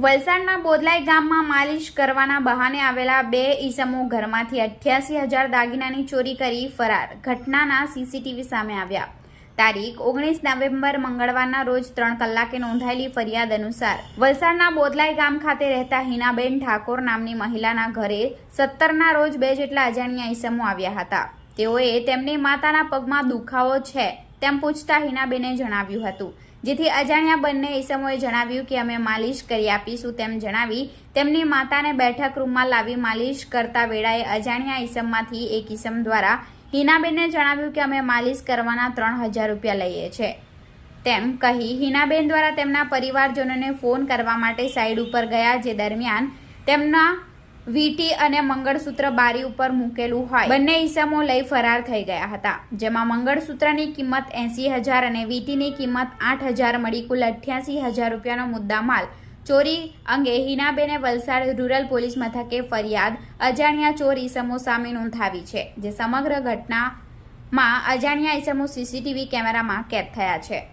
વલસાડના બોદલાઈ ગામમાં માલિશ કરવાના બહાને આવેલા બે ઈસમો ઘરમાંથી 88,000 દાગીનાની ચોરી કરી ફરાર. ઘટનાના સીસીટીવી સામે આવ્યા. તારીખ 19 નવેમ્બર મંગળવારના રોજ 3 કલાકે નોંધાયેલી ફરિયાદ અનુસાર વલસાડના બોદલાઈ ગામ ખાતે રહેતા હિનાબેન ઠાકોર નામની મહિલાના ઘરે 17ના રોજ 2 જેટલા અજાણ્યા ઈસમો આવ્યા હતા. તેઓએ તેમની માતાના પગમાં દુખાવો છે તેમ પૂછતા હિનાબેને જણાવ્યું હતું, જેથી અજાણ્યા બંને ઈસમોએ જણાવ્યું કે અમે માલિશ કરી આપીશું તેમ જણાવી તેમની માતાને બેઠક રૂમમાં લાવી માલિશ કરતા વેળાએ અજાણ્યા ઈસમમાંથી એક ઈસમ દ્વારા હિનાબેનને જણાવ્યું કે અમે માલિશ કરવાના 3,000 રૂપિયા લઈએ છીએ તેમ કહી હિનાબેન દ્વારા તેમના પરિવારજનોને ફોન કરવા માટે સાઈડ ઉપર ગયા, જે દરમિયાન તેમના વીટી અને મંગળસૂત્ર બારી ઉપર મૂકેલું હોય બંને ઈસમો લઈ ફરાર થઈ ગયા હતા. જેમાં મંગળસૂત્રની કિંમત 80,000 અને વીટીની કિંમત 8,000 મળી કુલ 88,000 રૂપિયાનો મુદ્દામાલ ચોરી અંગે હિનાબેને વલસાડ રૂરલ પોલીસ મથકે ફરિયાદ અજાણ્યા ચોર ઈસમો સામે નોંધાવી છે, જે સમગ્ર ઘટનામાં અજાણ્યા ઈસમો સીસીટીવી કેમેરામાં કેદ થયા છે.